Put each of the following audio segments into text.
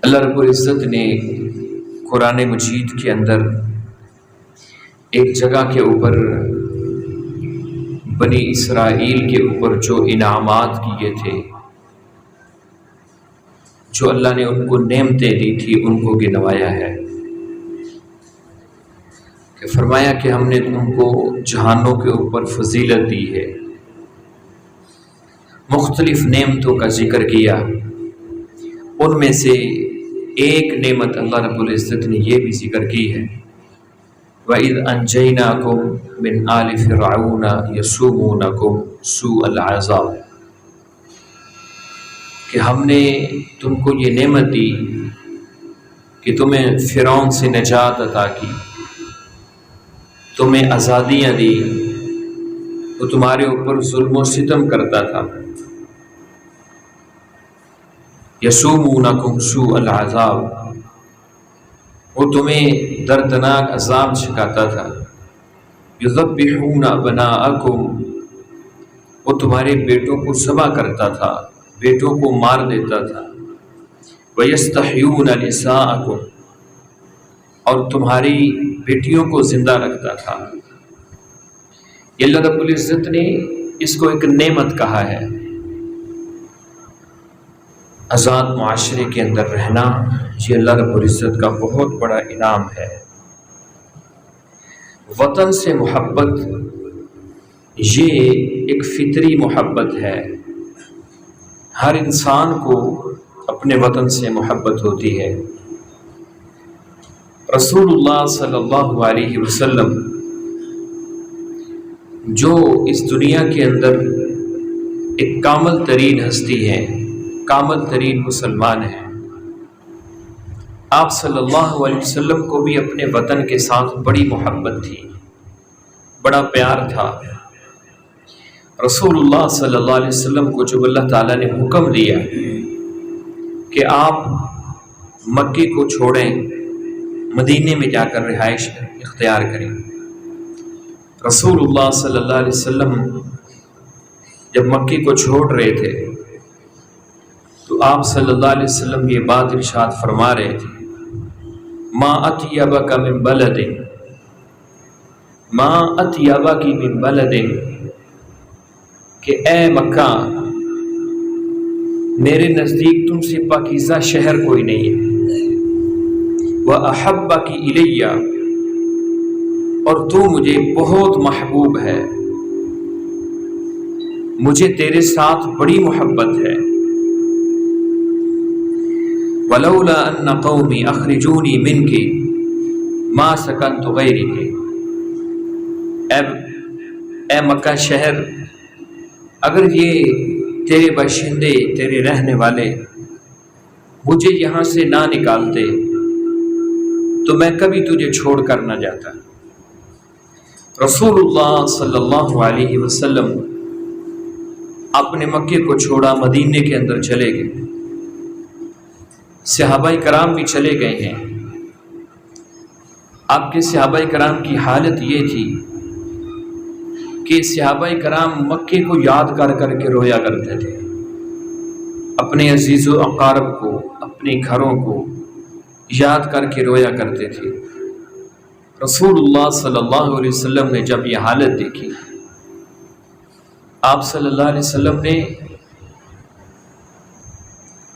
اللہ رب العزت نے قرآن مجید کے اندر ایک جگہ کے اوپر بنی اسرائیل کے اوپر جو انعامات کیے تھے، جو اللہ نے ان کو نعمتیں دی تھی، ان کو گنوایا ہے کہ فرمایا کہ ہم نے تم کو جہانوں کے اوپر فضیلت دی ہے، مختلف نعمتوں کا ذکر کیا۔ ان میں سے ایک نعمت اللہ رب العزت نے یہ بھی ذکر کی ہے، وَإِذْ أَنْجَيْنَاكُمْ مِنْ آلِ فِرْعَوْنَ يَسُومُونَكُمْ سُوءَ الْعَذَابِ، کہ ہم نے تم کو یہ نعمت دی کہ تمہیں فرعون سے نجات عطا کی، تمہیں آزادیاں دی، وہ تمہارے اوپر ظلم و ستم کرتا تھا۔ یسومونکم سوء العذاب، وہ تمہیں دردناک عذاب سکھاتا تھا۔ یذبحون ابناءکم، وہ تمہارے بیٹوں کو ذبح کرتا تھا، بیٹوں کو مار دیتا تھا۔ ویستحیون نساءکم، اور تمہاری بیٹیوں کو زندہ رکھتا تھا۔ یہ اللہ رب العزت نے اس کو ایک نعمت کہا ہے۔ آزاد معاشرے کے اندر رہنا یہ اللہ رب العزت کا بہت بڑا انعام ہے۔ وطن سے محبت یہ ایک فطری محبت ہے، ہر انسان کو اپنے وطن سے محبت ہوتی ہے۔ رسول اللہ صلی اللہ علیہ وسلم جو اس دنیا کے اندر ایک کامل ترین ہستی ہے، کامل ترین مسلمان ہیں، آپ صلی اللہ علیہ وسلم کو بھی اپنے وطن کے ساتھ بڑی محبت تھی، بڑا پیار تھا۔ رسول اللہ صلی اللہ علیہ وسلم کو جب اللہ تعالیٰ نے حکم دیا کہ آپ مکے کو چھوڑیں، مدینے میں جا کر رہائش اختیار کریں، رسول اللہ صلی اللہ علیہ وسلم جب مکے کو چھوڑ رہے تھے تو آپ صلی اللہ علیہ وسلم یہ بات ارشاد فرما رہے تھے، ما اطیبک من بلد، ما اطیبک من بلد، کہ اے مکہ، میرے نزدیک تم سے پاکیزہ شہر کوئی نہیں ہے، وَأَحَبَّكِ إِلَيَّ، اور تو مجھے بہت محبوب ہے، مجھے تیرے ساتھ بڑی محبت ہے۔ وَلَوْلَا أَنَّ قَوْمِي أَخْرِجُونِي مِنْكِ مَا سَكَنْتُ غَيْرِكِ، اے مکہ شہر، اگر یہ تیرے باشندے، تیرے رہنے والے مجھے یہاں سے نہ نکالتے تو میں کبھی تجھے چھوڑ کر نہ جاتا۔ رسول اللہ صلی اللہ علیہ وسلم اپنے مکے کو چھوڑا، مدینے کے اندر چلے گئے، صحابہ کرام بھی چلے گئے ہیں۔ آپ کے صحابہ کرام کی حالت یہ تھی کہ صحابہ کرام مکے کو یاد کر کر کے رویا کرتے تھے، اپنے عزیز و اقارب کو، اپنے گھروں کو یاد کر کے رویا کرتے تھے۔ رسول اللہ صلی اللہ علیہ وسلم نے جب یہ حالت دیکھی، آپ صلی اللہ علیہ وسلم نے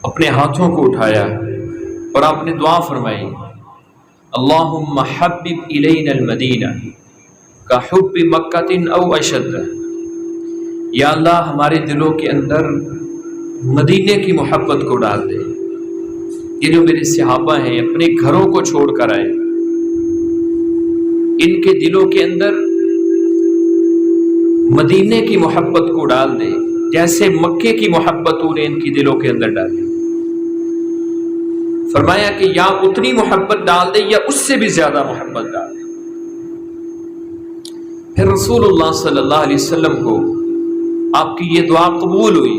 اپنے ہاتھوں کو اٹھایا اور آپ نے دعا فرمائی، اللہم حبب الینا المدینہ کحب مکہ او اشد، یا اللہ ہمارے دلوں کے اندر مدینے کی محبت کو ڈال دے۔ یہ جو میرے صحابہ ہیں اپنے گھروں کو چھوڑ کر آئے، ان کے دلوں کے اندر مدینے کی محبت کو ڈال دے، جیسے مکے کی محبت انہیں ان کی دلوں کے اندر ڈالی۔ فرمایا کہ یا اتنی محبت ڈال دے یا اس سے بھی زیادہ محبت ڈال دے۔ پھر رسول اللہ صلی اللہ علیہ وسلم کو آپ کی یہ دعا قبول ہوئی،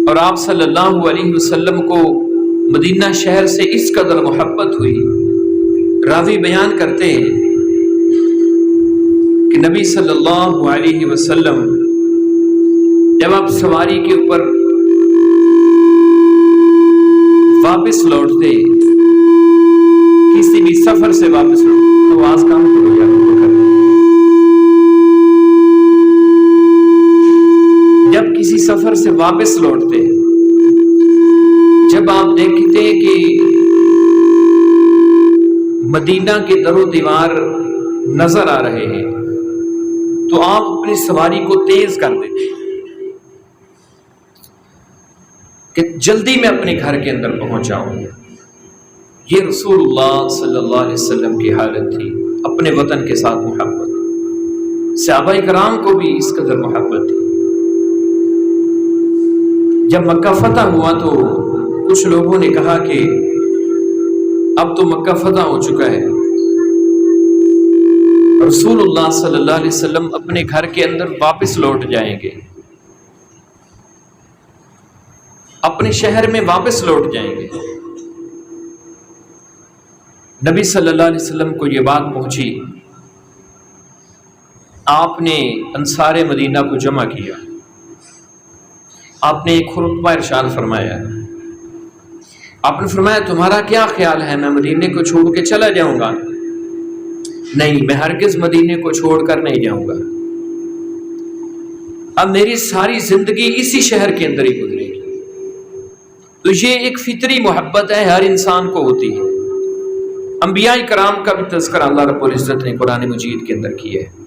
اور آپ صلی اللہ علیہ وسلم کو مدینہ شہر سے اس قدر محبت ہوئی، راوی بیان کرتے ہیں کہ نبی صلی اللہ علیہ وسلم جب آپ سواری کے اوپر واپس لوٹتے، کسی بھی سفر سے واپس لوٹتے، آواز کام کرو یار، جب کسی سفر سے واپس لوٹتے، جب آپ دیکھتے کہ مدینہ کے در و دیوار نظر آ رہے ہیں تو آپ اپنی سواری کو تیز کر دیتے کہ جلدی میں اپنے گھر کے اندر پہنچ جاؤں۔ یہ رسول اللہ صلی اللہ علیہ وسلم کی حالت تھی، اپنے وطن کے ساتھ محبت۔ صحابہ کرام کو بھی اس قدر محبت تھی۔ جب مکہ فتح ہوا تو کچھ لوگوں نے کہا کہ اب تو مکہ فتح ہو چکا ہے، رسول اللہ صلی اللہ علیہ وسلم اپنے گھر کے اندر واپس لوٹ جائیں گے، اپنے شہر میں واپس لوٹ جائیں گے۔ نبی صلی اللہ علیہ وسلم کو یہ بات پہنچی، آپ نے انصار مدینہ کو جمع کیا، آپ نے ایک خطبہ ارشاد فرمایا، آپ نے فرمایا تمہارا کیا خیال ہے میں مدینے کو چھوڑ کے چلا جاؤں گا؟ نہیں، میں ہرگز مدینے کو چھوڑ کر نہیں جاؤں گا، اب میری ساری زندگی اسی شہر کے اندر ہی گزرے گی۔ تو یہ ایک فطری محبت ہے، ہر انسان کو ہوتی ہے۔ انبیاء کرام کا بھی تذکرہ اللہ رب العزت نے قرآن مجید کے اندر کیا ہے۔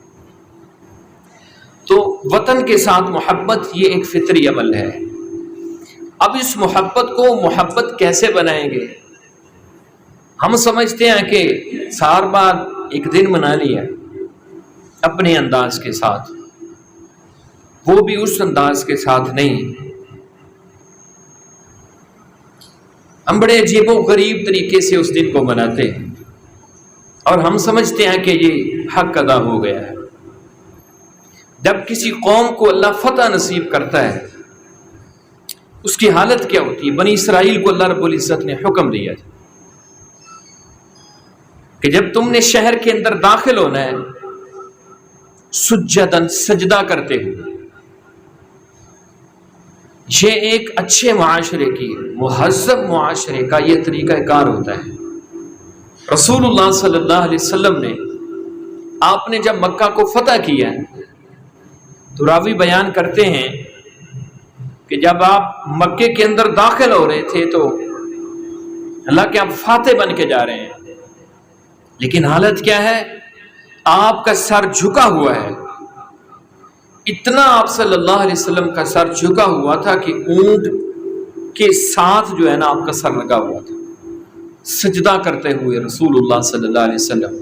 تو وطن کے ساتھ محبت یہ ایک فطری عمل ہے۔ اب اس محبت کو محبت کیسے بنائیں گے؟ ہم سمجھتے ہیں کہ سال بعد ایک دن منا لیا اپنے انداز کے ساتھ، وہ بھی اس انداز کے ساتھ نہیں، ہم بڑے عجیب و غریب طریقے سے اس دن کو مناتے ہیں اور ہم سمجھتے ہیں کہ یہ حق ادا ہو گیا ہے۔ جب کسی قوم کو اللہ فتح نصیب کرتا ہے اس کی حالت کیا ہوتی ہے؟ بنی اسرائیل کو اللہ رب العزت نے حکم دیا تھا کہ جب تم نے شہر کے اندر داخل ہونا ہے سجدن، سجدہ کرتے ہوئے۔ یہ ایک اچھے معاشرے کی، مہذب معاشرے کا یہ طریقہ کار ہوتا ہے۔ رسول اللہ صلی اللہ علیہ وسلم نے، آپ نے جب مکہ کو فتح کیا تو راوی بیان کرتے ہیں کہ جب آپ مکے کے اندر داخل ہو رہے تھے تو اللہ کے آپ فاتح بن کے جا رہے ہیں، لیکن حالت کیا ہے؟ آپ کا سر جھکا ہوا ہے، اتنا آپ صلی اللہ علیہ وسلم کا سر جھکا ہوا تھا کہ اونٹ کے ساتھ جو ہے نا آپ کا سر لگا ہوا تھا۔ سجدہ کرتے ہوئے رسول اللہ صلی اللہ علیہ وسلم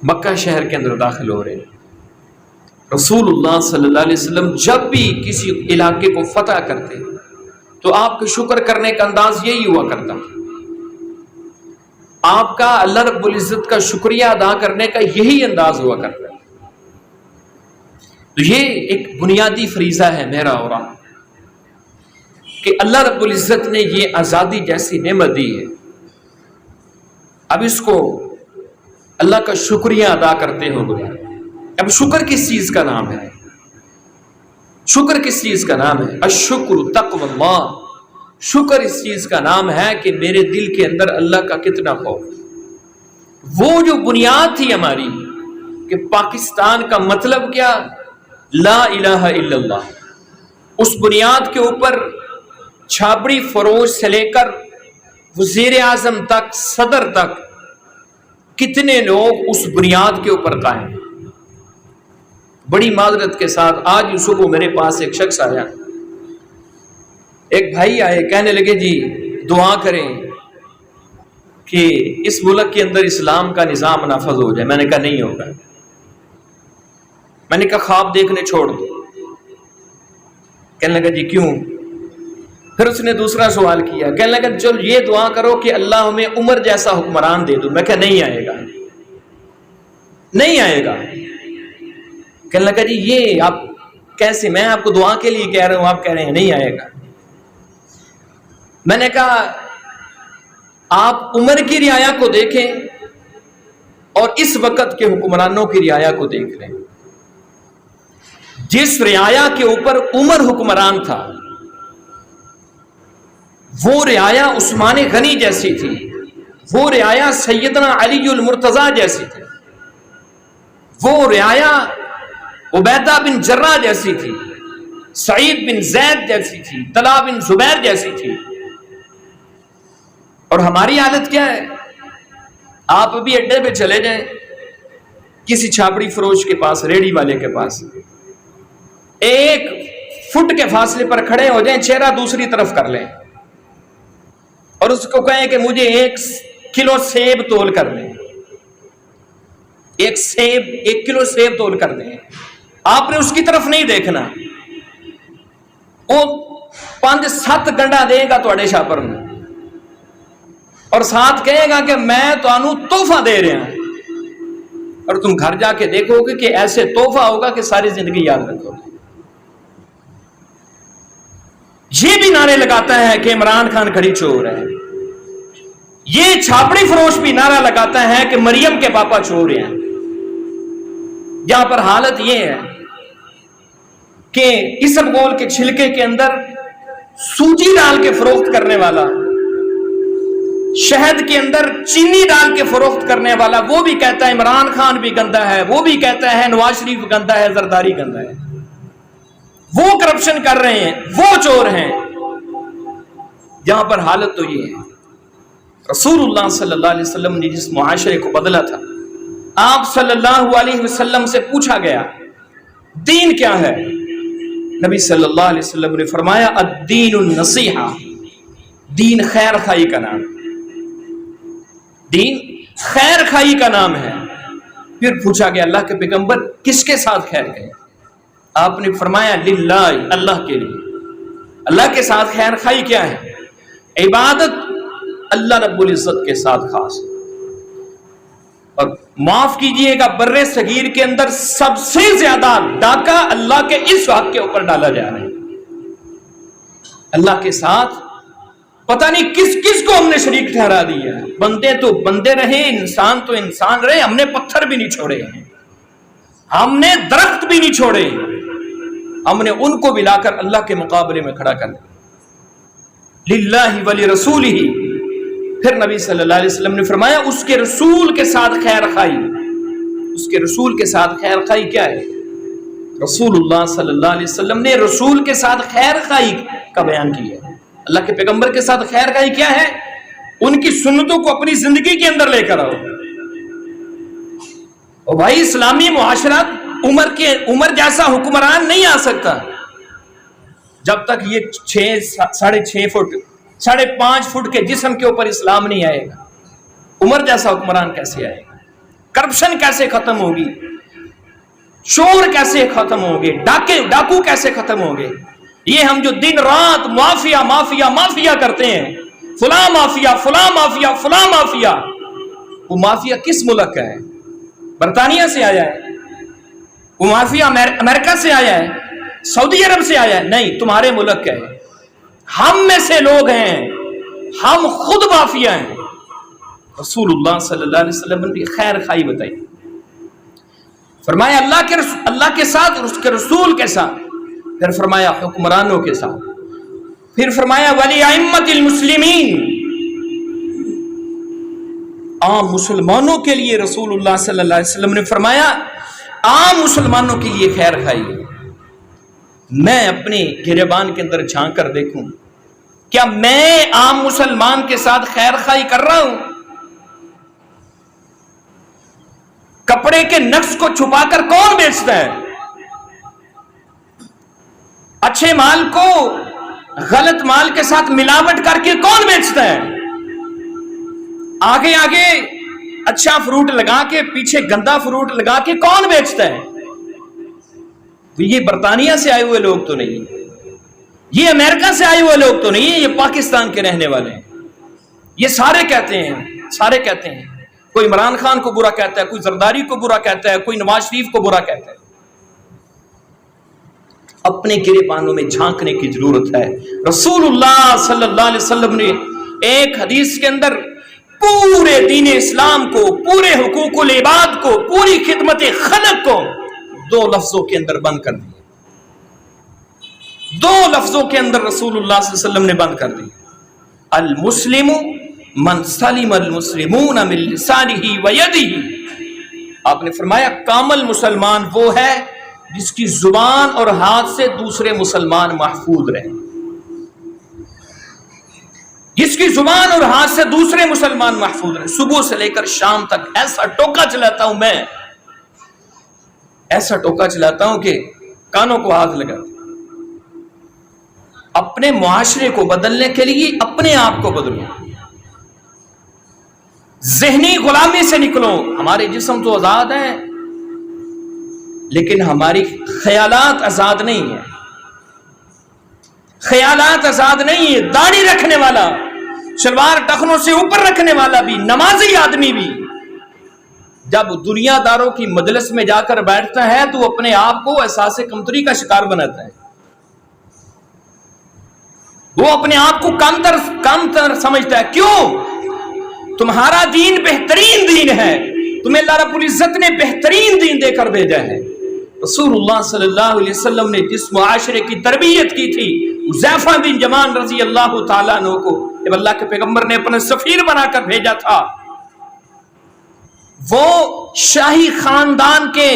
مکہ شہر کے اندر داخل ہو رہے ہیں۔ رسول اللہ صلی اللہ علیہ وسلم جب بھی کسی علاقے کو فتح کرتے تو آپ کے شکر کرنے کا انداز یہی ہوا کرتا، آپ کا اللہ رب العزت کا شکریہ ادا کرنے کا یہی انداز ہوا کرتا۔ تو یہ ایک بنیادی فریضہ ہے میرا اور آپ کہ اللہ رب العزت نے یہ آزادی جیسی نعمت دی ہے، اب اس کو اللہ کا شکریہ ادا کرتے ہو گیا۔ اب شکر کس چیز کا نام ہے؟ شکر کس چیز کا نام ہے؟ الشکر تقوی اللہ، شکر اس چیز کا نام ہے کہ میرے دل کے اندر اللہ کا کتنا خوف۔ وہ جو بنیاد تھی ہماری کہ پاکستان کا مطلب کیا؟ لا الہ الا اللہ، اس بنیاد کے اوپر چھابڑی فروش سے لے کر وزیر اعظم تک، صدر تک، کتنے لوگ اس بنیاد کے اوپر قائم ہیں۔ بڑی معذرت کے ساتھ آج صبح میرے پاس ایک شخص آیا، ایک بھائی آئے، کہنے لگے جی دعا کریں کہ اس ملک کے اندر اسلام کا نظام نافذ ہو جائے۔ میں نے کہا نہیں ہوگا، میں نے کہا خواب دیکھنے چھوڑ دو۔ کہنے لگا جی کیوں؟ پھر اس نے دوسرا سوال کیا، کہنے لگا چل یہ دعا کرو کہ اللہ ہمیں عمر جیسا حکمران دے دو۔ میں کہا نہیں آئے گا، نہیں آئے گا۔ کہنے لگا جی یہ آپ کیسے؟ میں آپ کو دعا کے لیے کہہ رہا ہوں، آپ کہہ رہے ہیں نہیں آئے گا۔ میں نے کہا آپ عمر کی رعایا کو دیکھیں اور اس وقت کے حکمرانوں کی رعایا کو دیکھ لیں۔ جس رعایا کے اوپر عمر حکمران تھا وہ رعایا عثمان غنی جیسی تھی، وہ رعایا سیدنا علی المرتضیٰ جیسی تھی، وہ رعایا عبیدہ بن جراح جیسی تھی، سعید بن زید جیسی تھی، طلحہ بن زبیر جیسی تھی۔ اور ہماری حالت کیا ہے؟ آپ ابھی اڈے پہ چلے جائیں، کسی چھاپڑی فروش کے پاس، ریڑھی والے کے پاس، 1 فٹ کے فاصلے پر کھڑے ہو جائیں، چہرہ دوسری طرف کر لیں اور اس کو کہیں کہ مجھے 1 کلو سیب تول کر دیں، 1 کلو سیب تول کر دیں۔ آپ نے اس کی طرف نہیں دیکھنا، وہ 5-7 گنڈا دے گا تھوڑے شاپر میں، اور ساتھ کہے گا کہ میں تانوں تحفہ دے رہا ہوں، اور تم گھر جا کے دیکھو گے کہ ایسے تحفہ ہوگا کہ ساری زندگی یاد رکھو گے۔ یہ بھی نعرے لگاتا ہے کہ عمران خان کھڑی چور ہے، یہ چھاپڑی فروش بھی نعرہ لگاتا ہے کہ مریم کے پاپا چور ہیں۔ یہاں پر حالت یہ ہے کہ اسبگول کے چھلکے کے اندر سوجی ڈال کے فروخت کرنے والا، شہد کے اندر چینی ڈال کے فروخت کرنے والا، وہ بھی کہتا ہے عمران خان بھی گندا ہے، وہ بھی کہتا ہے نواز شریف گندا ہے، زرداری گندا ہے، وہ کرپشن کر رہے ہیں، وہ چور ہیں۔ یہاں پر حالت تو یہ ہے، رسول اللہ صلی اللہ علیہ وسلم نے جس معاشرے کو بدلا تھا، آپ صلی اللہ علیہ وسلم سے پوچھا گیا دین کیا ہے؟ نبی صلی اللہ علیہ وسلم نے فرمایا الدین النصیحہ، دین خیر خائی کا نام، دین خیر خائی کا نام ہے۔ پھر پوچھا گیا اللہ کے پیغمبر کس کے ساتھ خیر خائی؟ آپ نے فرمایا للہ، اللہ کے لیے۔ اللہ کے ساتھ خیر خائی کیا ہے؟ عبادت اللہ رب العزت کے ساتھ خاص۔ اور معاف کیجئے گا، بر صغیر کے اندر سب سے زیادہ ڈاکہ اللہ کے اس حق کے اوپر ڈالا جا رہا ہے، اللہ کے ساتھ پتہ نہیں کس کس کو ہم نے شریک ٹھہرا دیا ہے۔ بندے تو بندے رہے، انسان تو انسان رہے، ہم نے پتھر بھی نہیں چھوڑے ہیں، ہم نے درخت بھی نہیں چھوڑے، ہم نے ان کو بھی لا کر اللہ کے مقابلے میں کھڑا کر دیا، للہ ولرسولہ۔ پھر نبی صلی اللہ علیہ وسلم نے فرمایا اس کے رسول کے ساتھ خیر خائی۔ اس کے رسول کے ساتھ خیر خائی کیا ہے؟ رسول اللہ صلی اللہ علیہ وسلم نے رسول کے ساتھ خیر خائی کا بیان کیا ہے۔ اللہ کے پیغمبر کے ساتھ خیر خائی کیا ہے؟ ان کی سنتوں کو اپنی زندگی کے اندر لے کر آؤ۔ اور بھائی اسلامی معاشرت عمر جیسا حکمران نہیں آ سکتا جب تک یہ 6.5 فٹ 5.5 فٹ کے جسم کے اوپر اسلام نہیں آئے گا۔ عمر جیسا حکمران کیسے آئے گا؟ کرپشن کیسے ختم ہوگی؟ چور کیسے ختم ہوگے؟ ڈاکو کیسے ختم ہوگے؟ یہ ہم جو دن رات مافیا مافیا مافیا کرتے ہیں، فلاں مافیا فلاں مافیا فلاں مافیا، وہ مافیا کس ملک کا ہے؟ برطانیہ سے آیا ہے؟ وہ مافیا امریکہ سے آیا ہے؟ سعودی عرب سے آیا ہے؟ نہیں، تمہارے ملک کا ہے۔ ہم میں سے لوگ ہیں، ہم خود مافیا ہیں۔ رسول اللہ صلی اللہ علیہ وسلم نے خیر خائی بتائی، فرمایا اللہ کے ساتھ اور اس کے رسول کے ساتھ، پھر فرمایا حکمرانوں کے ساتھ، پھر فرمایا ولی ائمۃ المسلمین، عام مسلمانوں کے لیے رسول اللہ صلی اللہ علیہ وسلم نے فرمایا عام مسلمانوں کے لیے خیر خائی۔ میں اپنے گریبان کے اندر جھانک کر دیکھوں، کیا میں عام مسلمان کے ساتھ خیر خائی کر رہا ہوں؟ کپڑے کے نقص کو چھپا کر کون بیچتا ہے؟ اچھے مال کو غلط مال کے ساتھ ملاوٹ کر کے کون بیچتا ہے؟ آگے آگے اچھا فروٹ لگا کے پیچھے گندا فروٹ لگا کے کون بیچتا ہے؟ یہ برطانیہ سے آئے ہوئے لوگ تو نہیں، یہ امریکہ سے آئے ہوئے لوگ تو نہیں ہیں، یہ پاکستان کے رہنے والے ہیں۔ یہ سارے کہتے ہیں، کوئی عمران خان کو برا کہتا ہے، کوئی زرداری کو برا کہتا ہے، کوئی نواز شریف کو برا کہتا ہے۔ اپنے گریبانوں میں جھانکنے کی ضرورت ہے۔ رسول اللہ صلی اللہ علیہ وسلم نے ایک حدیث کے اندر پورے دین اسلام کو، پورے حقوق العباد کو، پوری خدمت خلق کو 2 لفظوں کے اندر بند کر دیا۔ 2 لفظوں کے اندر رسول اللہ صلی اللہ علیہ وسلم نے بند کر دیا۔ المسلم من سلم المسلمون من لسانہ ویدہ، آپ نے فرمایا کامل مسلمان وہ ہے جس کی زبان اور ہاتھ سے دوسرے مسلمان محفوظ رہیں، جس کی زبان اور ہاتھ سے دوسرے مسلمان محفوظ رہیں۔ صبح سے لے کر شام تک ایسا ٹوکا چلاتا ہوں میں، ایسا ٹوکا چلاتا ہوں کہ کانوں کو ہاتھ لگاتا ہوں۔ اپنے معاشرے کو بدلنے کے لیے اپنے آپ کو بدلو، ذہنی غلامی سے نکلو۔ ہمارے جسم تو آزاد ہیں لیکن ہماری خیالات آزاد نہیں ہیں، خیالات آزاد نہیں ہے۔ داڑھی رکھنے والا، شلوار ٹخنوں سے اوپر رکھنے والا بھی، نمازی آدمی بھی، جب دنیا داروں کی مجلس میں جا کر بیٹھتا ہے تو اپنے آپ کو احساس کمتری کا شکار بناتا ہے، وہ اپنے آپ کو کم تر سمجھتا ہے۔ کیوں؟ تمہارا دین بہترین دین ہے، تمہیں اللہ رب العزت نے بہترین دین دے کر بھیجا ہے۔ رسول اللہ صلی اللہ علیہ وسلم نے جس معاشرے کی تربیت کی تھی، حذیفہ بن یمان رضی اللہ تعالیٰ عنہ کو جب اللہ کے پیغمبر نے اپنے سفیر بنا کر بھیجا تھا، وہ شاہی خاندان کے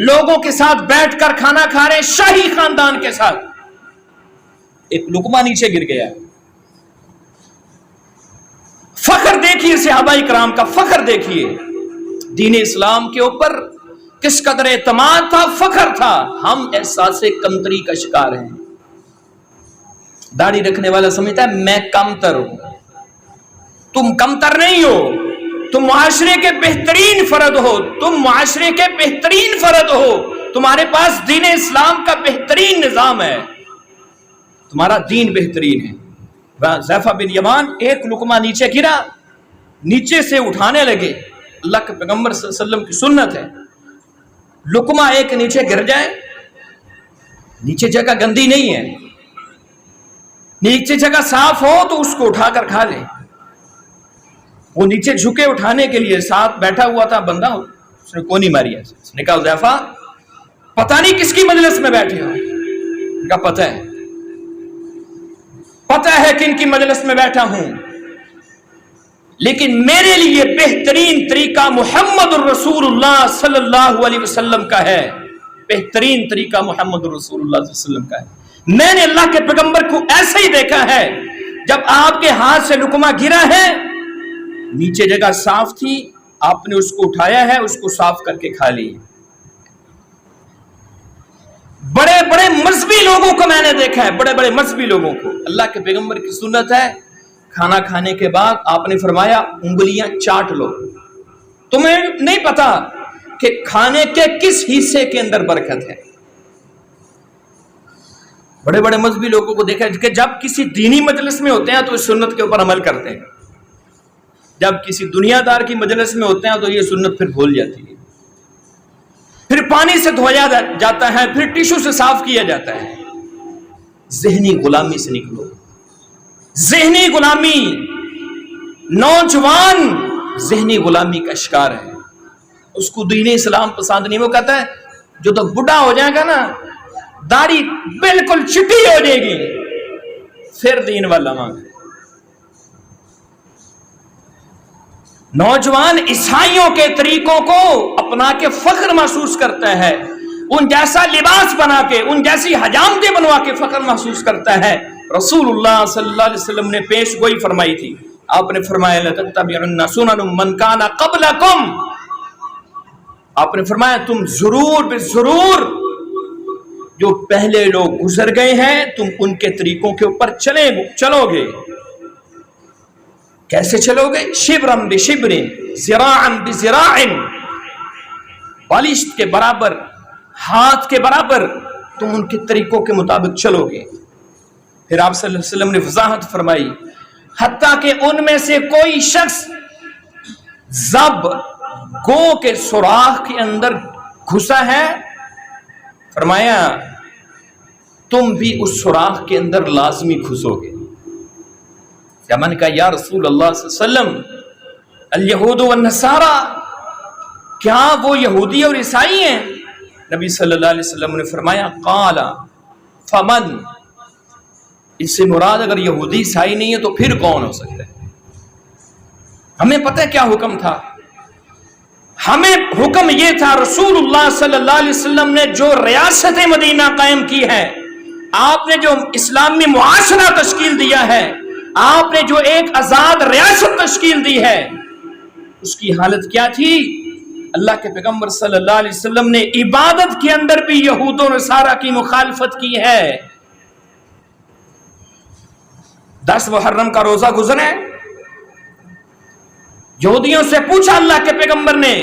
لوگوں کے ساتھ بیٹھ کر کھانا کھا رہے، شاہی خاندان کے ساتھ، ایک لقمہ نیچے گر گیا۔ فخر دیکھیے صحابہ کرام کا، فخر دیکھیے دین اسلام کے اوپر کس قدر اعتماد تھا، فخر تھا۔ ہم احساس کمتری کا شکار ہیں۔ داڑھی رکھنے والا سمجھتا ہے میں کم تر ہوں، تم کم تر نہیں ہو، تم معاشرے کے بہترین فرد ہو، تم معاشرے کے بہترین فرد ہو، تمہارے پاس دین اسلام کا بہترین نظام ہے، تمہارا دین بہترین ہے۔ حذیفہ بن یمان ایک لقمہ نیچے گرا، نیچے سے اٹھانے لگے۔ اللہ کے پیغمبر صلی اللہ علیہ وسلم کی سنت ہے، لقمہ ایک نیچے گر جائے، نیچے جگہ گندی نہیں ہے، نیچے جگہ صاف ہو تو اس کو اٹھا کر کھا لے۔ وہ نیچے جھکے اٹھانے کے لیے، ساتھ بیٹھا ہوا تھا بندہ، اس نے کونی ماری ہے، اس نے کہا حذیفہ پتہ نہیں کس کی مجلس میں بیٹھے ہو؟ ان کا پتہ ہے کن کی مجلس میں بیٹھا ہوں، لیکن میرے لیے بہترین طریقہ محمد الرسول اللہ صلی اللہ علیہ وسلم کا ہے، بہترین طریقہ محمد الرسول اللہ صلی اللہ علیہ وسلم کا ہے۔ میں نے اللہ کے پیغمبر کو ایسے ہی دیکھا ہے، جب آپ کے ہاتھ سے لقمہ گرا ہے، نیچے جگہ صاف تھی، آپ نے اس کو اٹھایا ہے، اس کو صاف کر کے کھا لی۔ بڑے بڑے مذہبی لوگوں کو میں نے دیکھا ہے، بڑے بڑے مذہبی لوگوں کو، اللہ کے پیغمبر کی سنت ہے کھانا کھانے کے بعد آپ نے فرمایا انگلیاں چاٹ لو۔ تمہیں نہیں پتا کہ کھانے کے کس حصے کے اندر برکت ہے۔ بڑے بڑے مذہبی لوگوں کو دیکھا کہ جب کسی دینی مجلس میں ہوتے ہیں تو اس سنت کے اوپر عمل کرتے ہیں، جب کسی دنیا دار کی مجلس میں ہوتے ہیں تو یہ سنت پھر بھول جاتی ہے، پھر پانی سے دھویا جاتا ہے، پھر ٹیشو سے صاف کیا جاتا ہے۔ ذہنی غلامی سے نکلو، ذہنی غلامی، نوجوان ذہنی غلامی کا شکار ہے، اس کو دین اسلام پسند نہیں۔ وہ کہتا ہے جو تو بڑھا ہو جائے گا نا، داڑھی بالکل چٹی ہو جائے گی، پھر دین والا مانگ۔ نوجوان عیسائیوں کے طریقوں کو اپنا کے فخر محسوس کرتا ہے، ان جیسا لباس بنا کے، ان جیسی حجامتیں بنوا کے فخر محسوس کرتا ہے۔ رسول اللہ صلی اللہ علیہ وسلم نے پیش گوئی فرمائی تھی، آپ نے فرمایا لَتَتَّبِعُنَّ سُنَنَ مَنْ كَانَ قَبْلَكُمْ، آپ نے فرمایا تم ضرور بے ضرور جو پہلے لوگ گزر گئے ہیں تم ان کے طریقوں کے اوپر چلو گے۔ کیسے چلو گے؟ شبرم بشبر، ذراعم بذراع، بالشت کے برابر، ہاتھ کے برابر تم ان کے طریقوں کے مطابق چلو گے۔ پھر آپ صلی اللہ علیہ وسلم نے وضاحت فرمائی، حتیٰ کہ ان میں سے کوئی شخص زب گو کے سوراخ کے اندر گھسا ہے، فرمایا تم بھی اس سوراخ کے اندر لازمی گھسو گے۔ یا میں نے کہا یا رسول اللہ صلی اللہ علیہ وسلم الیہود والنصارى، کیا وہ یہودی اور عیسائی ہیں؟ نبی صلی اللہ علیہ وسلم نے فرمایا قال فمن، اس سے مراد اگر یہودی عیسائی نہیں ہے تو پھر کون ہو سکتا ہے؟ ہمیں پتہ ہے کیا حکم تھا؟ ہمیں حکم یہ تھا، رسول اللہ صلی اللہ علیہ وسلم نے جو ریاست مدینہ قائم کی ہے، آپ نے جو اسلامی معاشرہ تشکیل دیا ہے، آپ نے جو ایک آزاد ریاست تشکیل دی ہے، اس کی حالت کیا تھی؟ اللہ کے پیغمبر صلی اللہ علیہ وسلم نے عبادت کے اندر بھی یہود و نصارہ کی مخالفت کی ہے۔ 10 محرم کا روزہ گزرے، یہودیوں سے پوچھا اللہ کے پیغمبر نے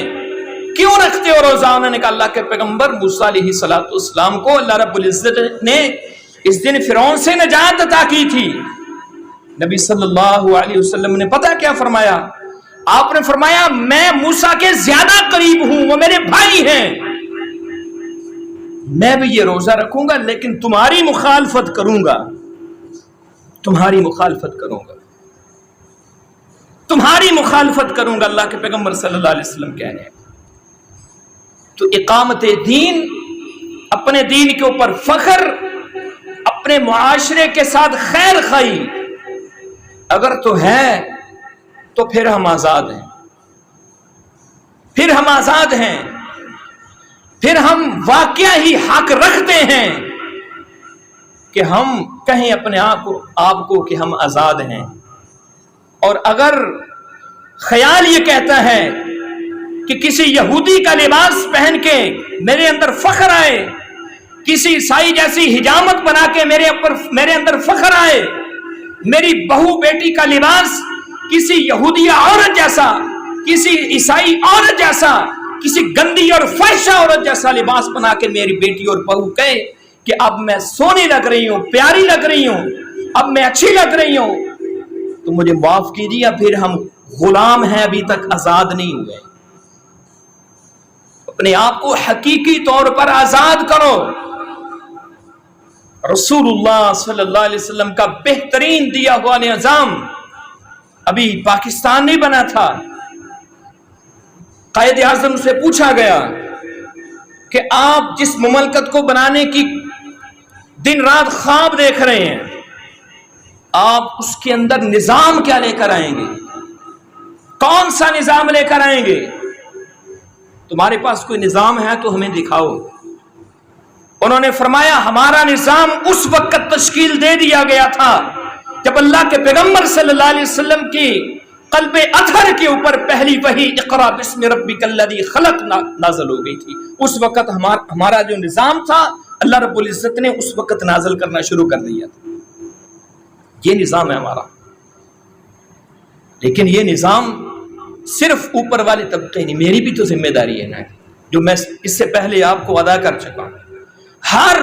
کیوں رکھتے ہو روزہ؟ انہوں نے کہا اللہ کے پیغمبر موسیٰ علیہ السلام کو اللہ رب العزت نے اس دن فرعون سے نجات عطا کی تھی۔ نبی صلی اللہ علیہ وسلم نے پتہ کیا فرمایا؟ آپ نے فرمایا میں موسیٰ کے زیادہ قریب ہوں، وہ میرے بھائی ہیں، میں بھی یہ روزہ رکھوں گا لیکن تمہاری مخالفت کروں گا، تمہاری مخالفت کروں گا، تمہاری مخالفت کروں گا، اللہ کے پیغمبر صلی اللہ علیہ وسلم کہہ رہے ہیں۔ تو اقامت دین، اپنے دین کے اوپر فخر، اپنے معاشرے کے ساتھ خیر خواہی اگر تو ہے تو پھر ہم آزاد ہیں، پھر ہم آزاد ہیں، پھر ہم واقعہ ہی حق رکھتے ہیں کہ ہم کہیں اپنے آپ کو کہ ہم آزاد ہیں۔ اور اگر خیال یہ کہتا ہے کہ کسی یہودی کا لباس پہن کے میرے اندر فخر آئے، کسی عیسائی جیسی حجامت بنا کے میرے اندر فخر آئے، میری بہو بیٹی کا لباس کسی یہودیہ عورت جیسا، کسی عیسائی عورت جیسا، کسی گندی اور فحشہ عورت جیسا لباس بنا کے میری بیٹی اور بہو کہے کہ اب میں سونی لگ رہی ہوں، پیاری لگ رہی ہوں، اب میں اچھی لگ رہی ہوں، تو مجھے معاف کیجیے، پھر ہم غلام ہیں، ابھی تک آزاد نہیں ہوئے۔ اپنے آپ کو حقیقی طور پر آزاد کرو۔ رسول اللہ صلی اللہ علیہ وسلم کا بہترین دیا ہوا نظام ابھی پاکستان نہیں بنا تھا، قائد اعظم سے پوچھا گیا کہ آپ جس مملکت کو بنانے کی دن رات خواب دیکھ رہے ہیں، آپ اس کے اندر نظام کیا لے کر آئیں گے؟ کون سا نظام لے کر آئیں گے؟ تمہارے پاس کوئی نظام ہے تو ہمیں دکھاؤ۔ انہوں نے فرمایا ہمارا نظام اس وقت تشکیل دے دیا گیا تھا جب اللہ کے پیغمبر صلی اللہ علیہ وسلم کی قلب اطہر کے اوپر پہلی وحی اقرا بسم ربک الذی خلق نازل ہو گئی تھی۔ اس وقت ہمارا جو نظام تھا اللہ رب العزت نے اس وقت نازل کرنا شروع کر دیا تھا۔ یہ نظام ہے ہمارا، لیکن یہ نظام صرف اوپر والے طبقے نہیں، میری بھی تو ذمہ داری ہے نا، جو میں اس سے پہلے آپ کو ادا کر چکا ہوں۔ ہر